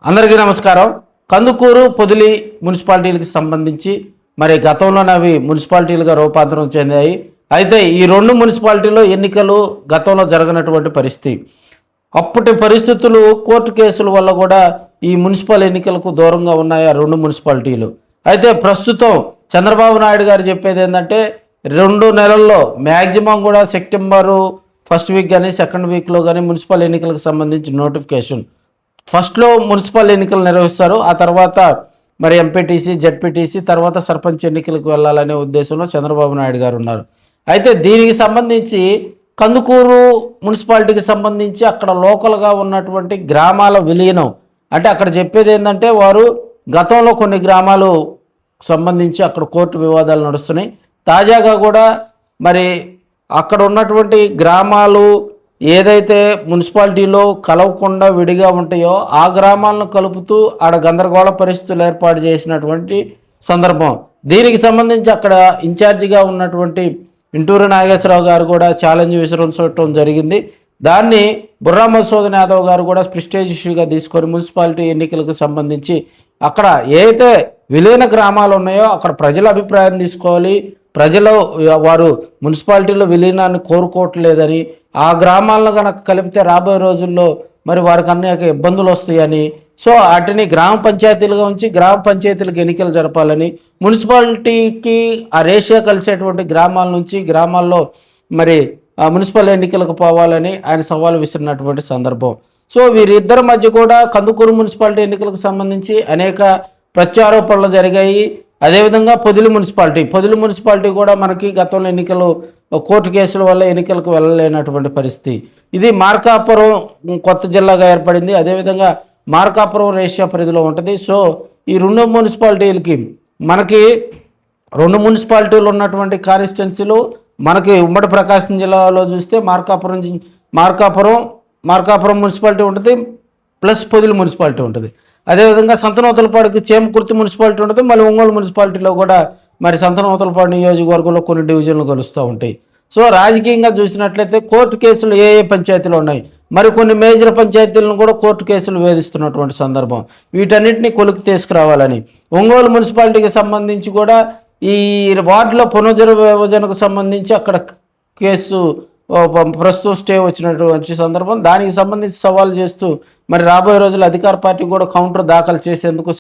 అందరికీ నమస్కారం. కందుకూరు పొదిలి మున్సిపాలిటీలకు సంబంధించి మరి గతంలోనే అవి మున్సిపాలిటీలుగా రూపాంతరం చెందాయి. అయితే ఈ రెండు మున్సిపాలిటీలో ఎన్నికలు గతంలో జరగనటువంటి పరిస్థితి. అప్పటి పరిస్థితులు కోర్టు కేసుల వల్ల కూడా ఈ మున్సిపల్ ఎన్నికలకు దూరంగా ఉన్నాయి ఆ రెండు మున్సిపాలిటీలు. అయితే ప్రస్తుతం చంద్రబాబు నాయుడు గారు చెప్పేది ఏంటంటే 2 నెలల్లో మ్యాక్సిమం కూడా సెప్టెంబరు ఫస్ట్ వీక్ కానీ సెకండ్ వీక్లో కానీ మున్సిపల్ ఎన్నికలకు సంబంధించి నోటిఫికేషన్ ఫస్ట్లో మున్సిపల్ ఎన్నికలు నిర్వహిస్తారు. ఆ తర్వాత మరి ఎంపీటీసీ జెడ్పీటీసీ తర్వాత సర్పంచ్ ఎన్నికలకు వెళ్ళాలనే ఉద్దేశంలో చంద్రబాబు నాయుడు గారు ఉన్నారు. అయితే దీనికి సంబంధించి కందుకూరు మున్సిపాలిటీకి సంబంధించి అక్కడ లోకల్గా ఉన్నటువంటి గ్రామాల విలీనం అంటే అక్కడ చెప్పేది ఏంటంటే వారు గతంలో కొన్ని గ్రామాలు సంబంధించి అక్కడ కోర్టు వివాదాలు నడుస్తున్నాయి. తాజాగా కూడా మరి అక్కడ ఉన్నటువంటి గ్రామాలు ఏదైతే మున్సిపాలిటీలో కలవకుండా విడిగా ఉంటాయో ఆ గ్రామాలను కలుపుతూ ఆడ గందరగోళ పరిస్థితులు ఏర్పాటు చేసినటువంటి సందర్భం. దీనికి సంబంధించి అక్కడ ఇన్ఛార్జిగా ఉన్నటువంటి ఇంటూరి నాగేశ్వరరావు గారు కూడా ఛాలెంజ్ విసిరించడం జరిగింది. దాన్ని బుర్రా మధుసూదన్ యాదవ్ గారు కూడా ప్రిస్టేజ్ ఇష్యూగా తీసుకొని మున్సిపాలిటీ ఎన్నికలకు సంబంధించి అక్కడ ఏదైతే విలీన గ్రామాలు ఉన్నాయో అక్కడ ప్రజల అభిప్రాయం తీసుకోవాలి. ప్రజలు వారు మున్సిపాలిటీలో విలీనాన్ని కోరుకోవట్లేదని ఆ గ్రామాలను కనుక కలిపితే రాబోయే రోజుల్లో మరి వారికి అనేక ఇబ్బందులు వస్తాయని సో వాటిని గ్రామ పంచాయతీలుగా ఉంచి గ్రామ పంచాయతీలకు ఎన్నికలు జరపాలని మున్సిపాలిటీకి ఆ రేషియో కలిసేటువంటి గ్రామాల నుంచి గ్రామాల్లో మరి మున్సిపల్ ఎన్నికలకు పోవాలని ఆయన సవాలు విసిరినటువంటి సందర్భం. సో వీరిద్దరి మధ్య కూడా కందుకూరు మున్సిపాలిటీ ఎన్నికలకు సంబంధించి అనేక ప్రత్యారోపణలు జరిగాయి. అదేవిధంగా పొదిలి మున్సిపాలిటీ కూడా మనకి గతంలో ఎన్నికలు కోర్టు కేసుల వల్ల ఎన్నికలకు వెళ్ళలేనటువంటి పరిస్థితి. ఇది మార్కాపురం కొత్త జిల్లాగా ఏర్పడింది. అదేవిధంగా మార్కాపురం రేషియో పరిధిలో ఉంటుంది. సో ఈ రెండు మున్సిపాలిటీలకి మనకి రెండు మున్సిపాలిటీలు ఉన్నటువంటి కాన్స్టిట్యున్సీలు మనకి ఉమ్మడి ప్రకాశం జిల్లాలో చూస్తే మార్కాపురం మున్సిపాలిటీ ఉంటుంది ప్లస్ పొదిలి మున్సిపాలిటీ ఉంటుంది. అదేవిధంగా సంతనూతలపాడుకి చేమకుర్తి మున్సిపాలిటీ ఉంటుంది. మళ్ళీ ఒంగోలు మున్సిపాలిటీలో కూడా మరి సంతనూతలపాడు నియోజకవర్గంలో కొన్ని డివిజన్లు కలుస్తూ ఉంటాయి. సో రాజకీయంగా చూసినట్లయితే కోర్టు కేసులు ఏ పంచాయతీలు ఉన్నాయి, మరి కొన్ని మేజర్ పంచాయతీలను కూడా కోర్టు కేసులు వేధిస్తున్నటువంటి సందర్భం. వీటన్నిటిని కొలికి తీసుకురావాలని ఒంగోలు మున్సిపాలిటీకి సంబంధించి కూడా ఈ వార్డులో పునర్విభజనకు సంబంధించి అక్కడ కేసు ప్రస్తుతం స్టే వచ్చినటువంటి సందర్భం. దానికి సంబంధించి సవాల్ చేస్తూ మరి రాబోయే రోజుల్లో అధికార పార్టీ కూడా కౌంటర్ దాఖలు చేసేందుకు